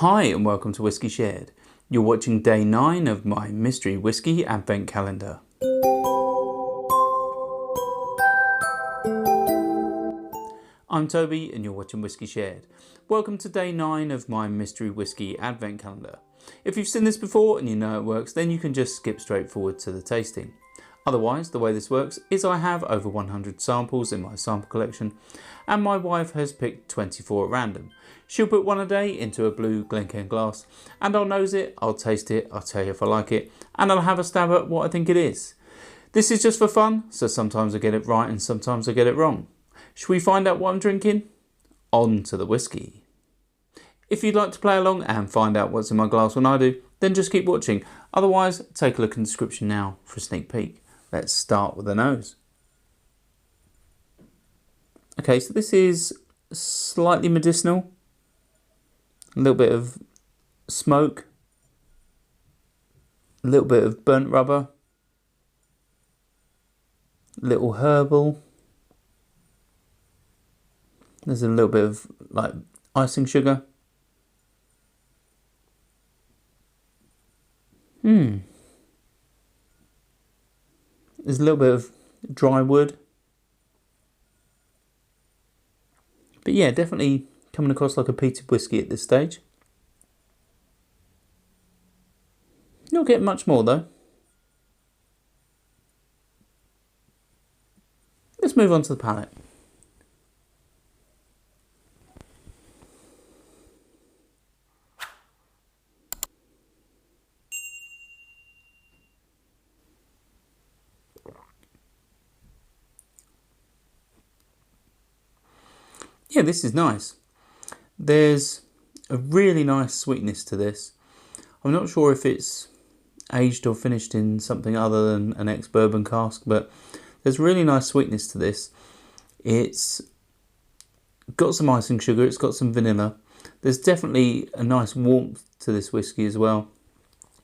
Hi and welcome to Whiskey Shared. You're watching day 9 of my mystery whiskey advent calendar. I'm Toby and you're watching Whiskey Shared. Welcome to day 9 of my mystery whiskey advent calendar. If you've seen this before and you know it works, then you can just skip straight forward to the tasting. Otherwise, the way this works is I have over 100 samples in my sample collection and my wife has picked 24 at random. She'll put one a day into a blue Glencairn glass and I'll nose it, I'll taste it, I'll tell you if I like it, and I'll have a stab at what I think it is. This is just for fun, so sometimes I get it right and sometimes I get it wrong. Should we find out what I'm drinking? On to the whiskey. If you'd like to play along and find out what's in my glass when I do, then just keep watching. Otherwise, take a look in the description now for a sneak peek. Let's start with the nose. Okay, so this is slightly medicinal. A little bit of smoke. A little bit of burnt rubber. A little herbal. There's a little bit of like icing sugar. There's a little bit of dry wood. But yeah, definitely coming across like a peated whiskey at this stage. Not getting much more though. Let's move on to the palate. Yeah, this is nice. There's a really nice sweetness to this. I'm not sure if it's aged or finished in something other than an ex-bourbon cask, but there's really nice sweetness to this. It's got some icing sugar, it's got some vanilla. There's definitely a nice warmth to this whiskey as well.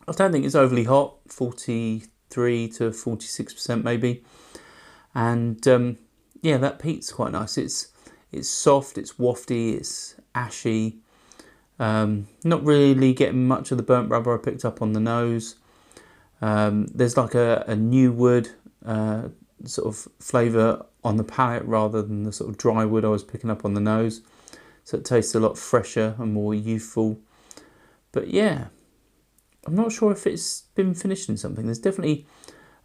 I don't think it's overly hot, 43 to 46% maybe. And yeah, that peat's quite nice. It's soft, it's wafty, it's ashy. Not really getting much of the burnt rubber I picked up on the nose. There's like a new wood sort of flavour on the palate rather than the sort of dry wood I was picking up on the nose. So it tastes a lot fresher and more youthful. But yeah, I'm not sure if it's been finished in something. There's definitely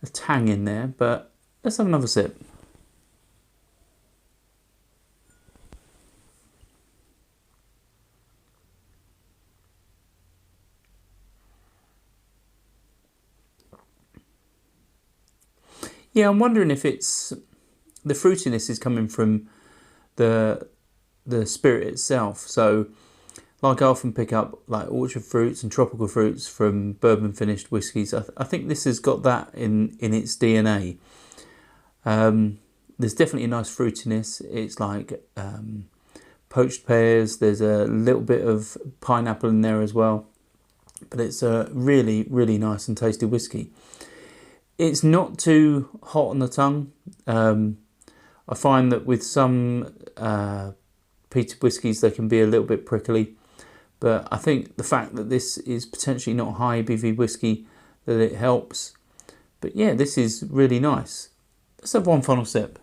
a tang in there, but let's have another sip. Yeah, I'm wondering if it's the fruitiness is coming from the spirit itself. So, like I often pick up like orchard fruits and tropical fruits from bourbon finished whiskies. I think this has got that in its DNA. There's definitely a nice fruitiness. It's like poached pears. There's a little bit of pineapple in there as well. But it's a really, really nice and tasty whiskey. It's not too hot on the tongue. I find that with some peated whiskies they can be a little bit prickly, but I think the fact that this is potentially not high ABV whiskey, that it helps. But yeah, this is really nice. Let's have one final sip.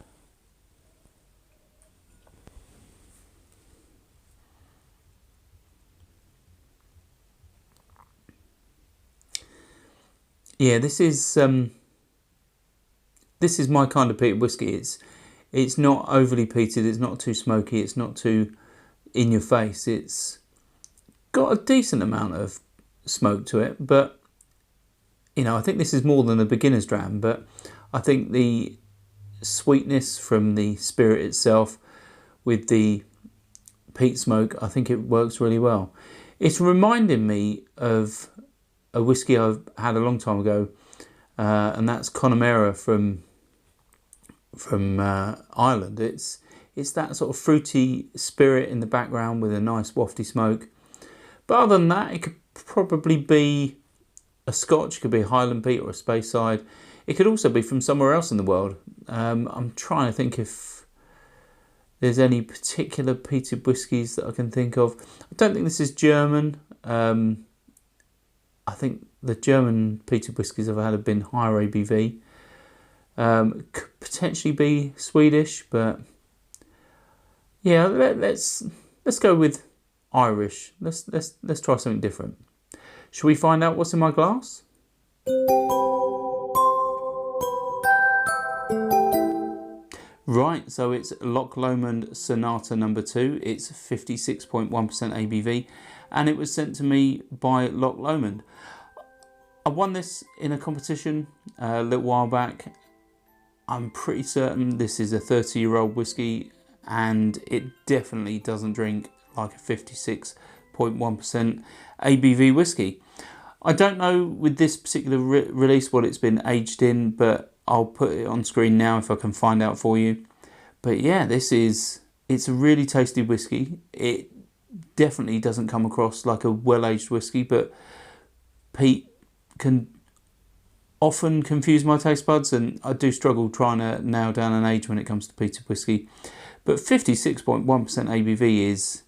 Yeah, this is my kind of peated whiskey. It's not overly peated, it's not too smoky, it's not too in your face. It's got a decent amount of smoke to it, but you know, I think this is more than a beginner's dram, but I think the sweetness from the spirit itself with the peat smoke, I think it works really well. It's reminding me of a whiskey I've had a long time ago, and that's Connemara from Ireland. It's that sort of fruity spirit in the background with a nice wafty smoke. But other than that, it could probably be a Scotch, it could be a Highland peat or a Speyside. It could also be from somewhere else in the world. I'm trying to think if there's any particular peated whiskies that I can think of. I don't think this is German. I think the German peated whiskies I've had have been higher ABV. Could potentially be Swedish, but yeah, let's go with Irish. Let's try something different. Shall we find out what's in my glass? Right, so it's Loch Lomond Sonata No.2. It's 56.1% ABV, and it was sent to me by Loch Lomond. I won this in a competition a little while back. I'm pretty certain this is a 30-year-old whiskey, and it definitely doesn't drink like a 56.1% ABV whiskey. I don't know with this particular release what it's been aged in, but I'll put it on screen now if I can find out for you. But yeah, it's a really tasty whiskey. It definitely doesn't come across like a well-aged whiskey, but peat can often confuse my taste buds, and I do struggle trying to nail down an age when it comes to peated whiskey. But 56.1% ABV is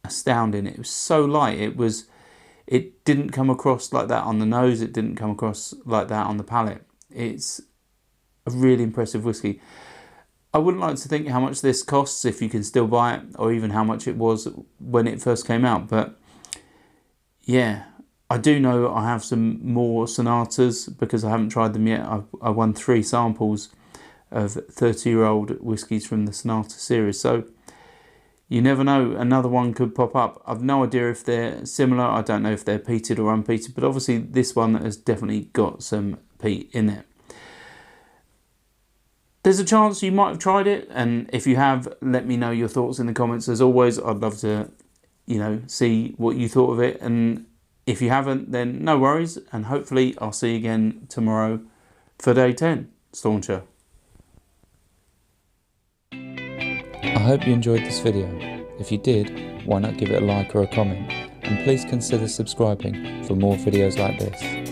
astounding. It was so light. It didn't come across like that on the nose. It didn't come across like that on the palate. It's a really impressive whiskey. I wouldn't like to think how much this costs if you can still buy it, or even how much it was when it first came out. But yeah, I do know I have some more Sonatas because I haven't tried them yet. I won 3 samples of 30-year-old whiskies from the Sonata series. So you never know, another one could pop up. I've no idea if they're similar. I don't know if they're peated or unpeated, but obviously this one has definitely got some peat in it. There's a chance you might have tried it, and if you have, let me know your thoughts in the comments. As always, I'd love to, see what you thought of it, and if you haven't, then no worries, and hopefully I'll see you again tomorrow for day 10. Stauncher. I hope you enjoyed this video. If you did, why not give it a like or a comment, and please consider subscribing for more videos like this.